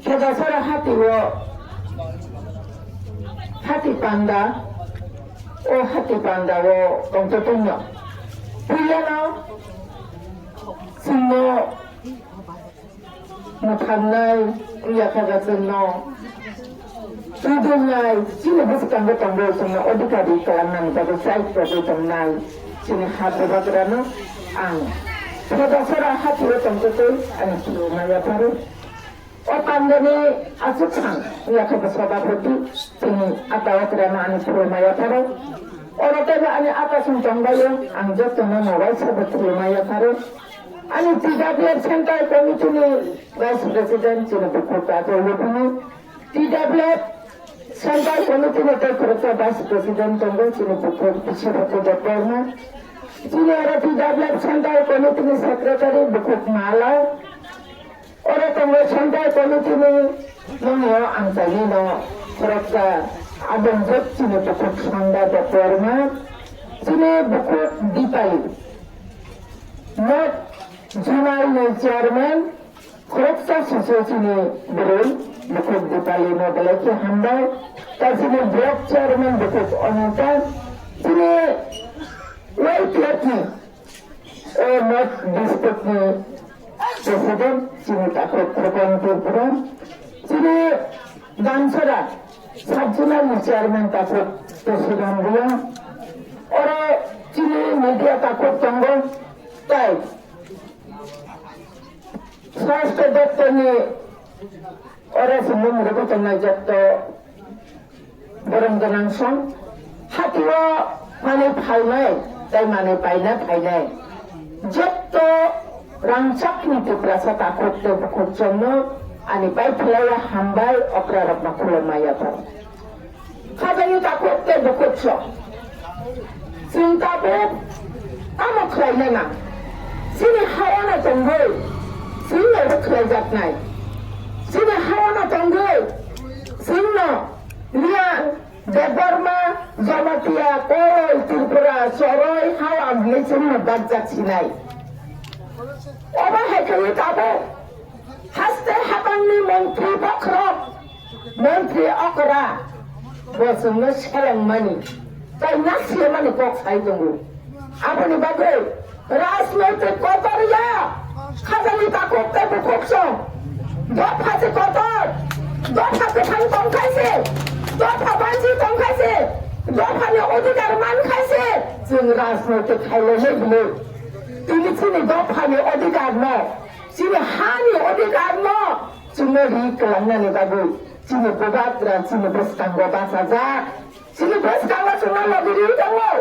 Kedasara hati panda wo tongtotonyo. Puyano sino mukanay uya kagasono. Tudunay sino buskan betanggo sino odikadi kalangan pada site pada tangnay sini hati bagrano ang kedasara hati wo tongtoton ang sino maya paru. Opandani asukang ya kebesababuti ini atau kerana ani surumaya taro orang tega ani atas menjangbayo anjat teman awal sahabat surumaya taro ani 3 sentai komite ni vice president cina berkota atau lebih 3 sentai komite ni terkota vice president tunggu cina berkota bersifat dapurnya cina ada 3 sentai komite ni sekretari berkota malau orang tunggu sentai komite ni nunggu angkanya no kerja abang jod sini buku sangga dapurnya sini buku dipali not junai ni chairman kerja susu sini beri buku dipali no belaki hamba tak sini block chairman buku onatan sini white laki not district ni president sini takut terkontrol sini Dansara sabjunal chairman takut presiden dia orang sini media takut tanggung tay swasta daptar ni orang semua mereka kena jatuh barang langsung hati wa mana painai tay mana painai jatuh rancak ni tu perasa takut tu bukan cuma ani pai pelaya hambai okrarap makula maya par kadang takut te bukutso sintabe amo klainana sini hawana tonggol sini buklajat nai sini hawana tonggol sini lia debarma jamatia koi tripura soroi hawa mesin madajat sinai oba hekali tabe haste habangi menteri bakrok menteri okra bosumno sekarang mani tai nasi mani kok sai tunggu apa ni bagai rasmete kotor ya khazani takut te bukokso dot hase kotor dot hase phang tong khaise dot habanji tong khaise dot hane odikar man khaise jing rasmete khaile ne bulu ini sini dot hane odikar no sini hani odikar no cuma di kelana ni bagus sini bobat dan sini berskang bobat saja sini berskang cuma lagi di kamu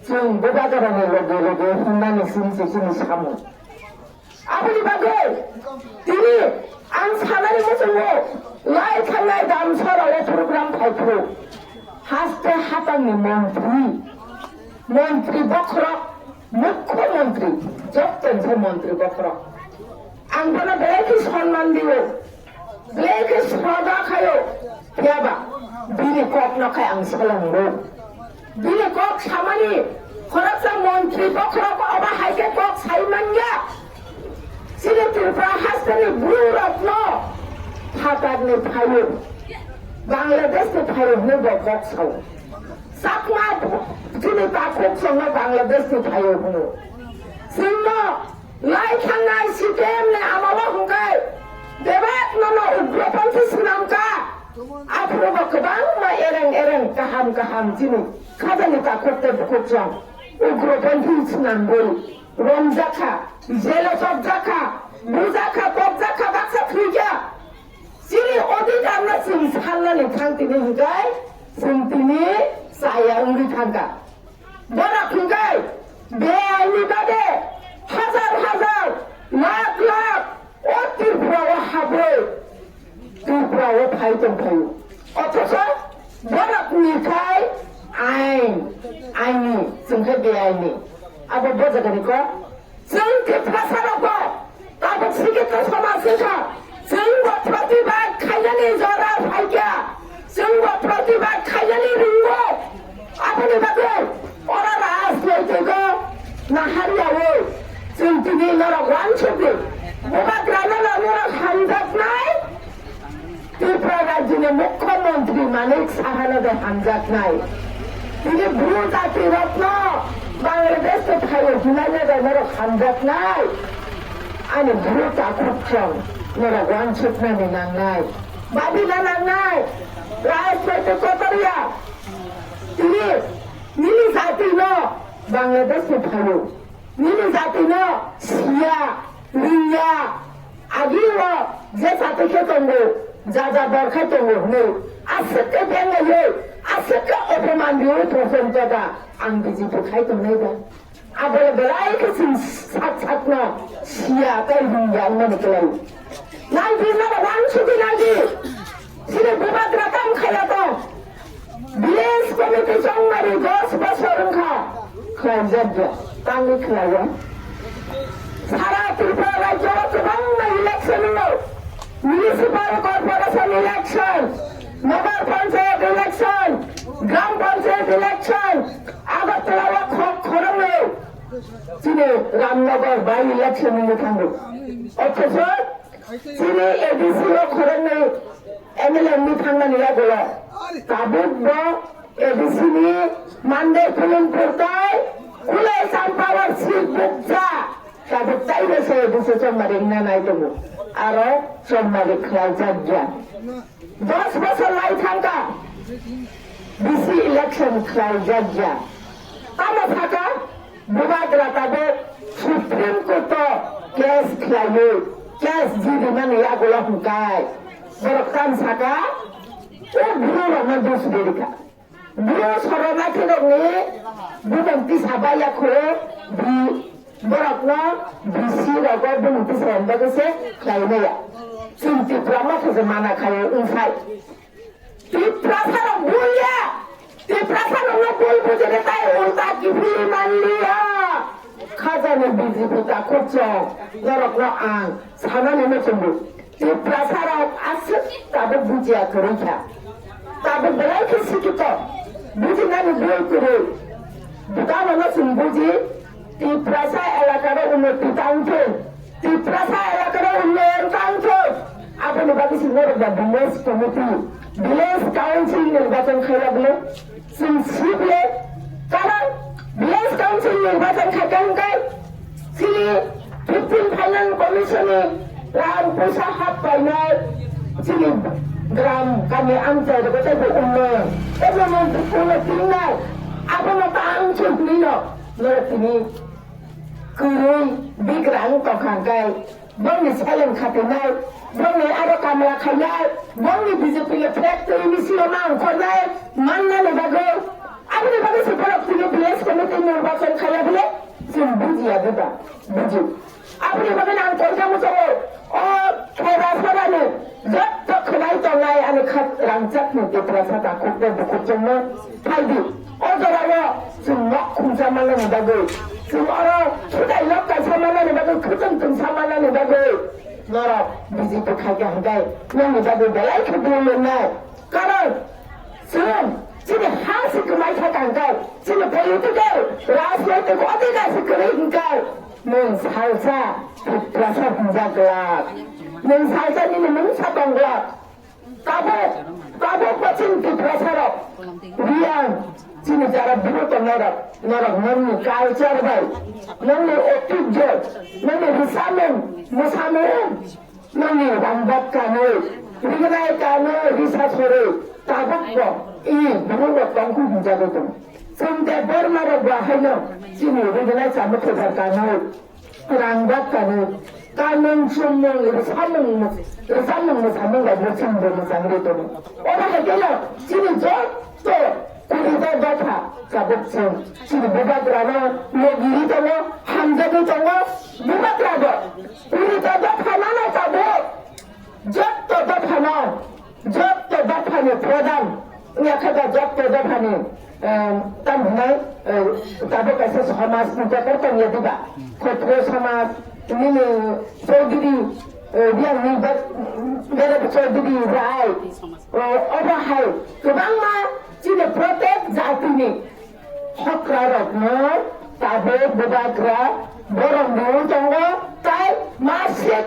sini bobat orang ni lagi hendak ni sini kamu apa ni bagus ini angsa ni macam wo lai kanai dalam soal program paipro haste hatang ni menteri bakrok mukhya menteri jabtan se menteri bakrok angkana belaki সম্মান দিব belaki সদা খায়ো ইয়াবা বিনি cock নখায় আং সালামো বিনি cock সামানি খরচা মন্ত্রী বখরক অবা হাইকে কক সাইমানয়া সিনে ত্রিপুরা হাসতানি ব্লু রত্ন ফাটাগনি ফায়ো বাংলাদেশে ফায়ো নে কক সাও সাকমা যিনি তাকক সঙ্গে বাংলাদেশে ফায়ো হনো সিনো lai kanai sistem ne amala hungkai debat nono ugrapanti sinamka apro bakbang ma ereng kaham jini kadani takut te bukujang ugrapanti sinambol romjaka jelo sobjaka buzaka pobjaka baksa thuja sini odikar na sin salla ne thangtini hungkai sintini saya ungri thangka bora hungkai beaini bade হাজার লাখ ও ত্রিপুরা হাবে Tripura ফাইতং phi অথচ বরাক নিখাই আইনি जोंखौ बे आइनि आबो बजागानिखौ जोंखौ भाषारावखौ ताबो सिगित समाजखौ जोंबो प्रतिबाद खायनानै जरा फाइया जोंबो प्रतिबाद खायनानै रिंगो आबोनि बागै अरा राजनैतिकखौ नाहारियावो जों दिनै नरक वानसुबि बबा ग्राना नरक हानजाबना 지금 মুখ্যমন্ত্রী মানিক সাহানদের হামজাক নাই তিনি ভুল জাতি রত্ন বাংলাদেশ তো খাইয়ে হুনাইনাদের নর হামজাক নাই আনি ভুল চাকুচ্ছং নর ওয়ানসুকনানি নাংনাই বাবিনা নাংনাই রাজনৈতিক কতরিয়া তিনি নিলি জাতি ন বাংলাদেশ তো খাইয়ে নিলি জাতি ন সিয়া রিয়া আগিও যে জাতিকে তঙ্গো যা যা দরকার তঙ্গো হলে আজকে বেঙ্গাইয়ে আজকে অপমান দিয়ে প্রশংসাটা আং বিজেপি খাইতো নাইবা আবার বেলায় কিছু সাত সাত না সিয়া তাই রিয়া মনে কেলাই নাই বিনা ওয়ানসুকি নাগি সিনে বিবাদ রাতাম খাইয়া তো ভিলেজ কমিটি সংমারি 10 বছর খা খাইজাব তাঙ্গি খাইয়া সারা ত্রিপুরা রাজ্য গোबां ইলেকশন হলো মিউনিসিপাল কর্পোরেশন ইলেকশন নগর পঞ্চায়েত ইলেকশন গ্রাম পঞ্চায়েত ইলেকশন আগরতলা খড়মে চীনে রামনগর বাই ইলেকশন নিয়ে থাকবে অথচ চীনে এডিসি খড়মে এমএলএ নিয়ে থাকবে নিয়ে গেল তাবুক এডিসি নিয়ে মানদে খুলুন করতায় খুলে চাম্পাওয়ার সিট বুকছা তাদের চাইবে সে এডিসি সম্মানিক না নাই দেবো আরো সম্মানিক খেলা যাজ্ঞা 10 বছর লাই থাকা ডিসি ইলেকশন খেলা যাজ্ঞা তারা থাকা বিবাদ রাতাবে সুপ্রিম কোর্ট কেস খেলাইয়ে কেস জিদি মানে ইয়াগুলো হুকায় বরকান থাকা ও ভুল আমার দোষ বেরিকা ভুল শরণার্থী রঙে বুমন্তি সাবাইয়া করে বরকন বিসি রগর বুমন্তি সাইনবা গেছে খেলাইনায়া চিন্তি প্রামাখে মানা খায় উনসাই ত্রিপ্রাসার ভুলিয়া ত্রিপ্রাসার ভুল বুঝে তাই উল্টা কি ভুল মানলিয়া খাজানে বিজেপি তা করছো বরকন আং সানানে মেচুম্বু ত্রিপ্রাসার আছে তাদের বুঝিয়া করেছা তাদের বেলাইকে শিক্ষিত বুঝি নানি বই করে বুঝানো বুঝি ত্রিপ্রাসা এলাকার উন্নতি টানছে ত্রিপ্রাসা এলাকার উন্নয়ন টানছে আপনি ভাবিছি ভিলেজ কমিটি ভিলেজ কাউন্সিল নির্বাচন খাই লাগলে শিখলে কারণ ভিলেজ কাউন্সিল নির্বাচন খাইতে চিনি 15 ফাইনান্স কমিশনে রাম পয়সা হাত পাইনাই চিনি গ্রাম গামী আঞ্চলিক উন্নয়ন এবং উন্নতি নাই আপনার তো আঞ্চলিক নিল তিনি কুই বিগ্রাং তখাঙ্গাই বংনি সাইলেন খাতেনাই বংনি আরো কামলা খাইনাই বংনি বিজেপি ফ্যাক্টরি মিছিল নাম করনাই মান্নানে বাগো আপনি বাগে সুপারক তিনি ভিলেজ কমিটি নির্বাচন খাইয়া বলে সিম বুঝিয়া দেবা বুঝি আপনি বাগে নাম করতে মুছো ও খেরা সরানে যত খনাই তলাই আমি খাত রাংচাক নিতে প্রাসাদ করতে বুকুর জন্য ফাইদি ও জরাও সিম খুঁজা মানানে বাগো Semua sudah lokal sama mana bagai ketentung sama mana bagai nora bijipu kagak handai yang bagai belai keduluan naik karena sem sini hasil kemaikan kagak sini politik rakyat itu kau tidak sekering kau mengsalsa rasa penjaga mengsalsa ini mengsabang gelap tapi pacin rasa riang sini cara buruk nora nani culture bay nani ঐতিহ্য nani musamen nani rambat kane rigai kane research করে tabuk buruk tangku menjaga tu sampai bermara bahaya sini rigai sama kejar kane rambat kane kanan sumung samung musamen lagi sumber musang itu orang kaya sini jauh কুড়িটা দফা চাবুকছেন শুধু বিবাদ রানো লগিরি দল হামজাদি দল বিবাদ রাব কুড়িটা দফা নানা চাবো যত দফা নাও যত দফানি প্রধান ইয়াখাদা যত দফানি তার হনাই তাদের কাছে সমাজ পূজা করতে নিয়ে দিবা ক্ষত্র সমাজ নিলে Chowdhury yang libat dari Saudari Rai Obahai Kebangma Cina protek saat ini Hokra Rokno Tabe Bebagra Borong Dulu Tunggu Tai Masjid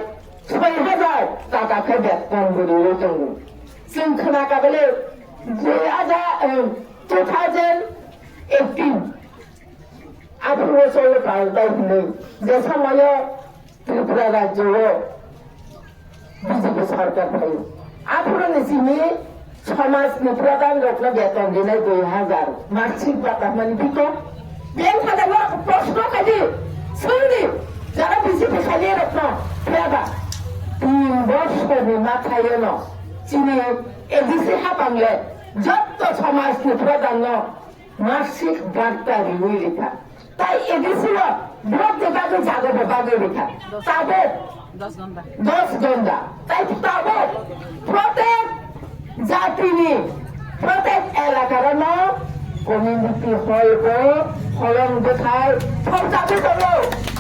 1000 Kakak Kedat Pemburu Tunggu जों खोनागाबले 2018 앞으로 솔로 발달 있는 내 상황에 ত্রিপুরা রাজ্যও বিজেপি সরকার পাই 앞으로는 지금 সমাজনি প্রধান লোকরা বেতন দিনে 2000 মাসিক ভাতা মানে দিত বেনখানে প্রশ্ন খালি শুনলি যারা বিজেপি খালিয়ে রাখল ফেবা 3 বছরের মাথায় ন যিনি এডিসি হাবাংলে যত সমাজনি প্রধান মাসিক ভাতা রিউই লেখা তাই এডিসি বিরুদ্ধে বাগে জাগবে বাগে লেখা তাদের 10 ঘন্টা তাই তাদের প্রত্যেক জাতিনি প্রত্যেক এলাকার কমিউনিটি হলকে হলং দেখায় সব জাতি করলো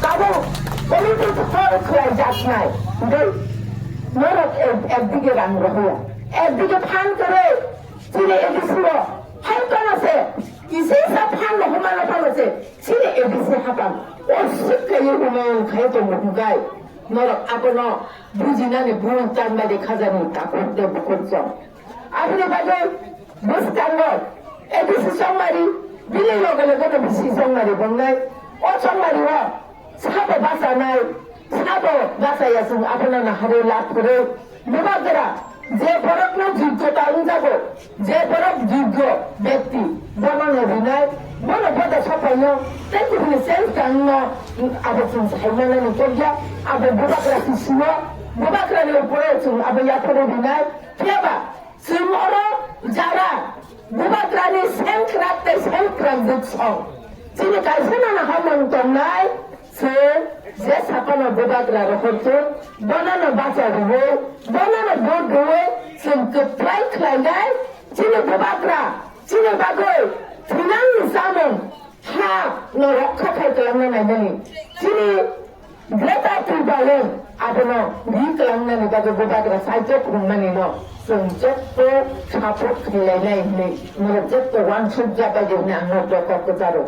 তাদের কমিউনিটি হল খোলাই যাক নাই নরক একদিকে রাং রহয়া একদিকে ফান করে চিনে এডিসি ফান আছে ইসে সব ফান রহমানা ফান আছে চিনে এডিসি হাপান অসুখায় উন্নয়ন খায় তো মুগাই নরক আপনো বুঝিনানি বুন চান্দানি খাজানি কাকুরতে বুকুরচম আপনি বাজে বুঝতাঙ্গ এডিসি সংমারি বিলি লগে লগে বিসি সংমারি বন্নাই ও সংমারি ও সাবো বাসা নাই সাবো বাসাইয়া जों আপনারা হারে লাভ করে বিভাগেরা যে বরকনো যোগ্যতা অনুযায়ী যে বরক যোগ্য ব্যক্তি বর্ণনা বিনায় বড় পদে সফল তেমনি সেন্স কান্ন আবার जों সাইমানানি করিয়া আবার বিভাগরা শিশুয় বিভাগরানি উপরে जों আবার ইয়াফরে বিনায় ফেবা जों অরো যারা বিভাগরানি সেন্ক্রাতে সেন্ক্রাম দিচ্ছং যিনি কাইসেনানা হামন তন্নাই সে যে সাপানো বিভাগরা রহতো বনানো বাঁচা দেবো বনানো ভোট দেবো जों गोप्लाय खालायनाय যিনি বিভাগরা যিনি বাগै ফিনান্স জামন হা ন রক্ষা খাইতে নাইমানি যিনি গ্রেটা ট্রিবালেন আবনো রি খালামনানি বাগै বিভাগরা সাইজে খুমনানি ন जों जेबो सापर्ट खालायनाय नै नर जेबो वान सुजा बायदि आं नरदखौ जारो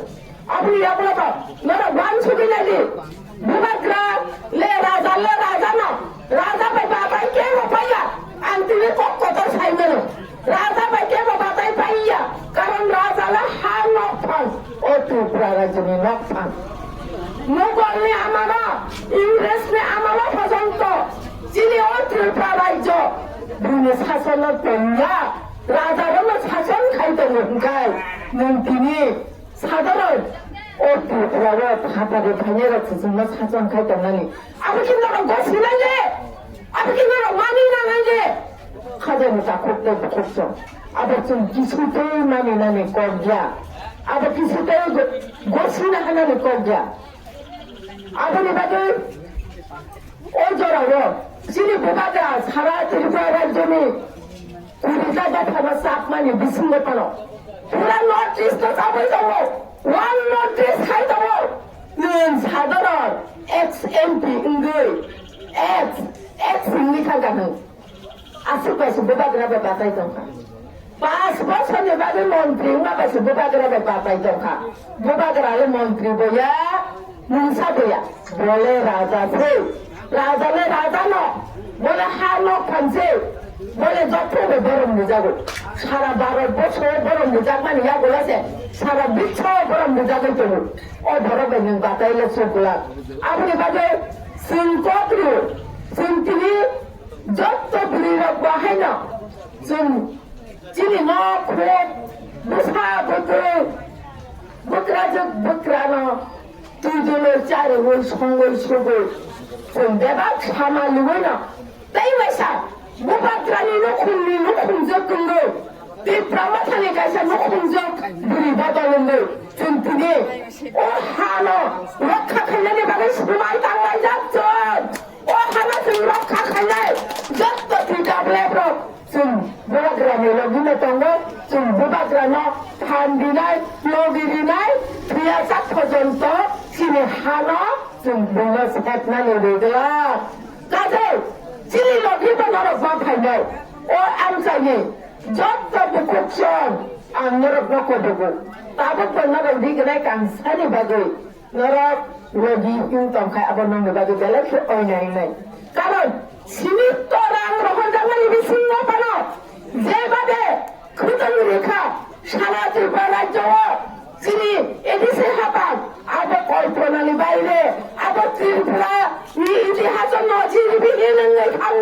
আপনি আপনারা নর ওয়ান সুবি নাকি বিভাগরা লে রাজা না রাজা ভাই বাবাই কে পাইয়া আন্তিনি কত সাইমেন রাজা ভাই কে বাবাই পাইয়া কারণ রাজালা হার নফান ও ত্রিপুরা রাজ্যনি নফান মুঘলনি আমারা ইংরেজনি আমারা পর্যন্ত যিনি ও ত্রিপুরা রাজ্য বুনে শাসন পেঙ্গা রাজারও শাসন খাইতে নগাই তিনি সাধারণ ও ত্রিপুরার ভাতারে ভাইয়েরা जोंनो শাসন খাইতে নানি আমি কিন্তু গছি নাইলে আমি কিন্তু মানি না নাইলে খাজানি তা করতে করছো আবার जों কিছুতেই মানি নানি করিয়া আবার কিছুতেই গছি না নানি করিয়া আপনি বাদে ও জড়াবো যিনি বিভাগরা সারা ত্রিপুরা রাজ্যনি 20 দফা চাপ মানি বিসঙ্গ পানো পুরা নর্থ ইস্ট চাপাই যাবো ওয়ান নর্থ ইস্ট খাই যাবো সাধারণ এক্স এমপি ইংরেজ এক্স লিখা গানো আশেপাশে বিভাগরা বাতাই দরকার 5 বছরের বাদে মন্ত্রী মাপাশে বিভাগরা বাতাই দরকার বিভাগরা মন্ত্রী বইয়া মুসা বইয়া বলে রাজালে রাজা ন বলে হানো খানছে বলে যত গরম নিজাগো সারা 12 বছর গরম নিজাগ মানে ইয়া বলেছে সারা বিশ্ব গরম নিজাগো তো ও ধরো বেন বাতাইলে সবগুলা আপনি বাদে সিনকত্রি সিনতিনি যত বিরির বাহাই না जों যিনি ন খোদ বুসা বকরাজক বকরানো দুজনের চারে ওই সঙ্গে সঙ্গে जों দেবাক সামালুই না তাই বাইসা বুবাত্রানি নখুনজক গঙ্গো তে প্রামাথানি কাইসা নখুনজক বুড়ি বাদলঙ্গো जों তিনি ও হানো রক্ষা খাইনানি বাগে সুমাই তাংলাই যাচ্ছেন ও হানা जों রক্ষা খাইনাই যত ঠিকাবলেব্র जों বুবাগ্রানি লগিনে তঙ্গ जों বুবাগ্রানো থান দিনাই লগি দিনাই প্রিয়াসাত পর্যন্ত চিনি হানো जों বুনো সেটনানি রেগলা কাজে চিনি লগিবে নরক মা ফাইনাই ও আমসানি যত বুকুকশন আং নরক নকদবো তাবো নরক দিগনাই কাংসানি বাগে নরক লগি ইউ তংখাই আবার নঙ্গ বাগে বেলেক ওই নাই কারণ সীমিত রাং রহন জাঙ্গানি বিসিন্ন পানো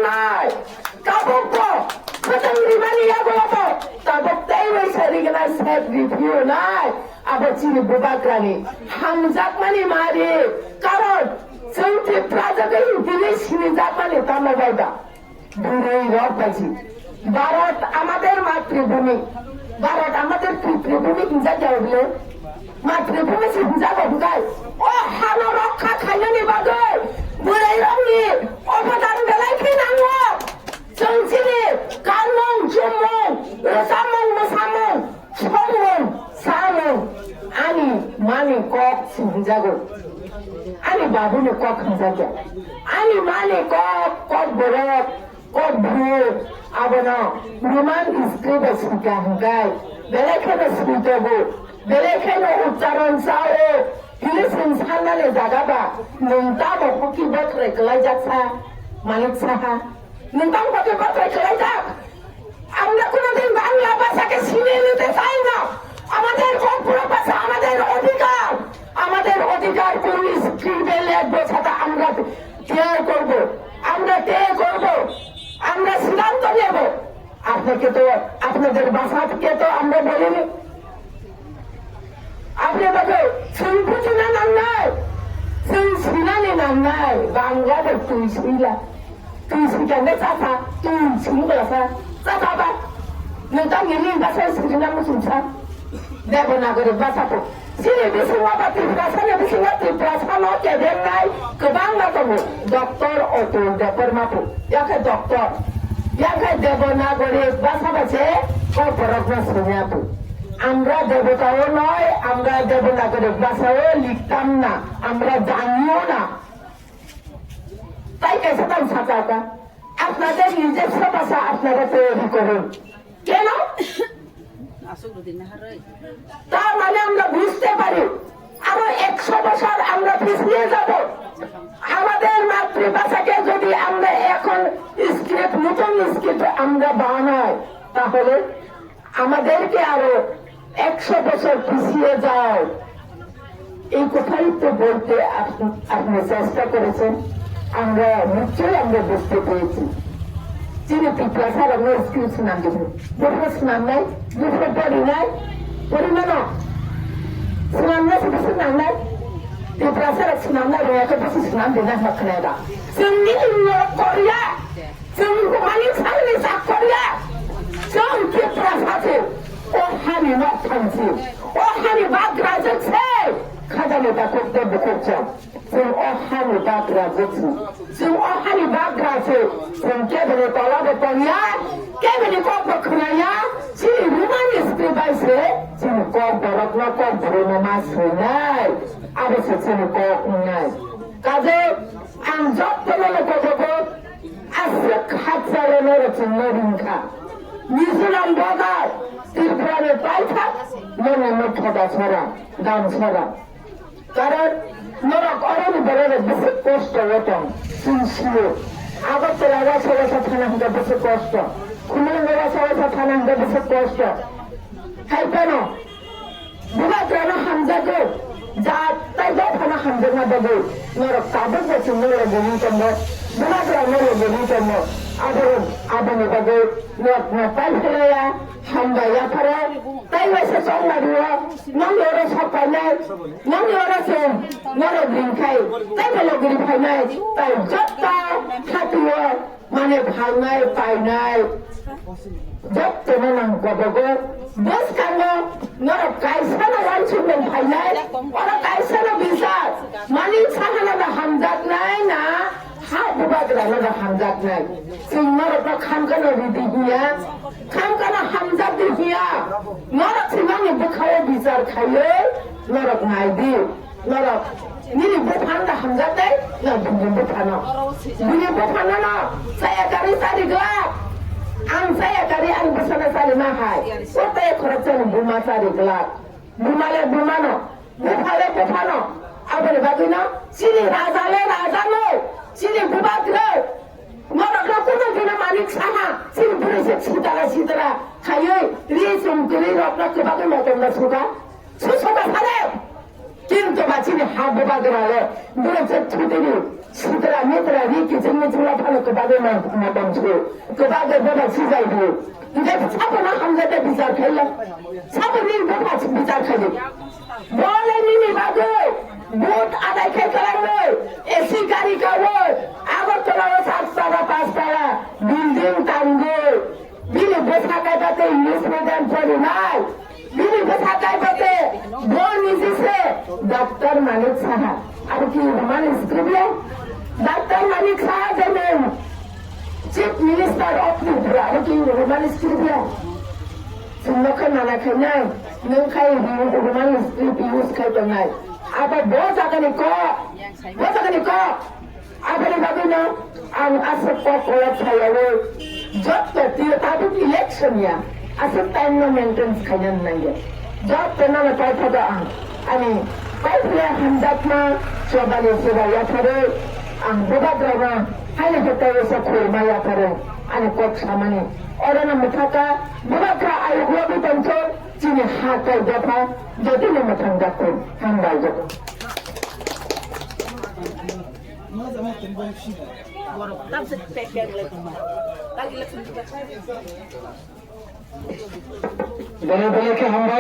nangnai kabok po kadang rimani ya golapo tabok taiwai sarigana set review nai abo chini bubakrani hamjak mani mari karon जोंनि प्राजाखौ দিনে সিনিজাত মানে তামাবাইদা দূরে রবাজি ভারত আমাদের মাতৃভূমি ভারত আমাদের পিতৃভূমি কিংজা যাওলে মাতৃভূমি সিনজা গঙ্গায় ও হানো রক্ষা খাইনি বাগৈ বুড়াই রংনি অবদান বেলাই খিনাঙ্গো जोंसिनि गानमं जोममं रोजामं मोसामं संमं सामं आनि मानि कक सिनजागौ ani babu ni kok hanjaga ani mane kok borok kok bru abono roman script sika hangai belekhe scriptogo belekhe ucharon sao hilesin sanale jagaba nungta boki botre kelai jaksa malik saha nungta boki botre kelai jak আমরা কোনদিন বাংলা ভাষাকে ছিনিয়ে নিতে চাই না আমাদের corporate ভাষা আমাদের অধিকার আমাদের অধিকার পুলিশ ট্রিবেল একসাথে আমরা কেয়ার করব আমরা কে করব আমরা সিদ্ধান্ত নেব আপনাকে তো আপনাদের ভাষাকে তো আমরা বলিনি আপনি বলে শুনছি না নাম নাই শুনছিলানি নাম নাই বাংলাদেশ তুই শুইলা তুই শিখানে চাচা তুই শুনবলা চাচা বা নोंथांनि ভাষা শিখিনা মুসুনছা देवनागरी भाषाखौ सिनि बिसिङाव त्रिपुरासानि बिसिङाव त्रिपुरासाल' गेदेरनाय गोबां दङ डक्टर अतुल बोरमाखौ याखै डक्टर याखै देवनागरी भाषा बासे কর্পোরেট শ্রেণীয়াবো আমরা দেবতাও নয় আমরা দেবনাগরি ভাষাও লিখতাম না আমরা জানিও না তাই কেসে দাম সাজাকা আপনাদের নিজস্ব ভাষা আপনারা তৈরি করুন কেন তার মানে আমরা বুঝতে পারি আরো 100 বছর আমরা পিছিয়ে যাব আমাদের মাতৃভাষাকে যদি আমরা এখন স্ক্রিপ্ট নতুন স্ক্রিপ্ট আমরা বানাই তাহলে আমাদেরকে আরো 100 বছর পিছিয়ে যায় এই কথাই তো বলতে আপনি চেষ্টা করেছেন আমরা নিশ্চয়ই আমরা বুঝতে পেরেছি যিনি পিপাসার আমরা স্ক্রিপ্ট নাম দেব বুঝে নাম নাই বুঝে পড়ি নাই পরিমাণ নাম নাই কিছু নাম নাই পিপাসার নাম নাই রয়েছে কিছু নাম দেনা হকনায়দা जोंनि कोरिया जों मानि साननि सा कोरिया जों पिपासाखौ अ हानि मा थांसि अ हानि बाग्राजोंसो खाजानि दाखौते बुखौचा जों अ हानि बाग्राजोंसो जों अ हानि बाग्रासो जों केबेनि तलाबे तलिया केबेनि कक बखनाया जि रुमानि स्क्रिबाइसे जों कक बरकना कक बरनो मा सैनाय आरो जों कक नाय काजे आं जत्तनो गजोबो आसे खाचालेनो रचनो रिंखा मिजोराम बगार त्रिपुरानि पाइथा मने मथदा छरा गाम छरा कारण नरक अरनि बरेरे बेसे कष्ट हतम सिनसियो আগরতলা রাজশাহী থানা হতে বেশি কষ্ট খুলনা রাজশাহী থানা হতে বেশি কষ্ট হাই কেন বুবাগ্রানা হামজাগো যা তাই যা থানা হামজাগা দেবো নরক কাবুক বসে নরক গনি তম্ব বুবাগ্রা নরক গনি তম্ব আদরন আদনি বাগো নরক না পাই ফেলায়া হামবায়া ফারা তাই ওইসে সংলারিও নং ওরা সকালে নং ওরা সেন নরক লিংখাই তাই বেলগিরি ফাইনাই তাই যত্তা খাটিও মানে ভাঙাই পাইনাই যত্তনো নাংগবগো বস কাঙ্গো নরক কাইসানো ওয়ানসুমেন ফাইনাই ওরা কাইসানো বিসাস মানি সাহানা হামজাত নাই না হা বুবাগ্রানা হামজাত নাই जों नरक खामकानो रिदि गैया खामकानो हामजात गैया नरक सिमांनि बोखायो बिचार खायो नरक नायदि नरक निनि बोफानदा हामजातै ना बुनि बोफानो ना सायागारि सारिग्ला आं सायागारि आं बोसना सारि माहाय सताय खरचन बुमा सारिग्ला बुमाले बुमानो बोफाले बोफानो आबरे बागिनो सिनि राजाले राजानो सिनि बुबाग्रो नरकना कोनो दिना मानिक साहा सिनि बुरिसे सिदारा खायो रिसम गरि रत्न कबागे मतमना सुगा सुसुगा सारे কিন্তু বাচিনি হাত বাগরালে বুড়ে ছুটিনি Sitra mitra riki jingi jula pala kebagai matamsu. Kebagai bapa cijai bu. Dia siapa nak hamzah dia bicara kaya. Siapa ni bapa bicara kaya. Boleh ni bagus. Boat ada kaya kerana. AC gari kawal. Agar kalau satu pas tala. Building tanggul. Bini besar kaya bate English medium perinai. Bini besar kaya bate. Bon isi se. Dr. Manik Saha. Ada ki Manik Skribya. Dr. Manik Saha dengan Chief Minister of Tripura. Ada ki Manik Skribya. Semua kan mana kena. Nengkai Manik Skribya use kaya tengah. Apa bos akan ikut? Bos akan ikut. Apa ni bagusnya? Ang asap kolak saya le. Job tertiada tapi election ya. Asap time no maintenance kaya naya. Job pernah lepas pada ang. Ani, kau punya hendak mah coba ni sebaya pada ang buat drama. Hanya kita usah kurma ya pada. Ani kok sama ni. Orang nak berkata, buat kah ayu gua bertentu. Sini hakai japa. Jadi ni macam jatuh. Hamba jatuh. Boleh-boleh ke hamba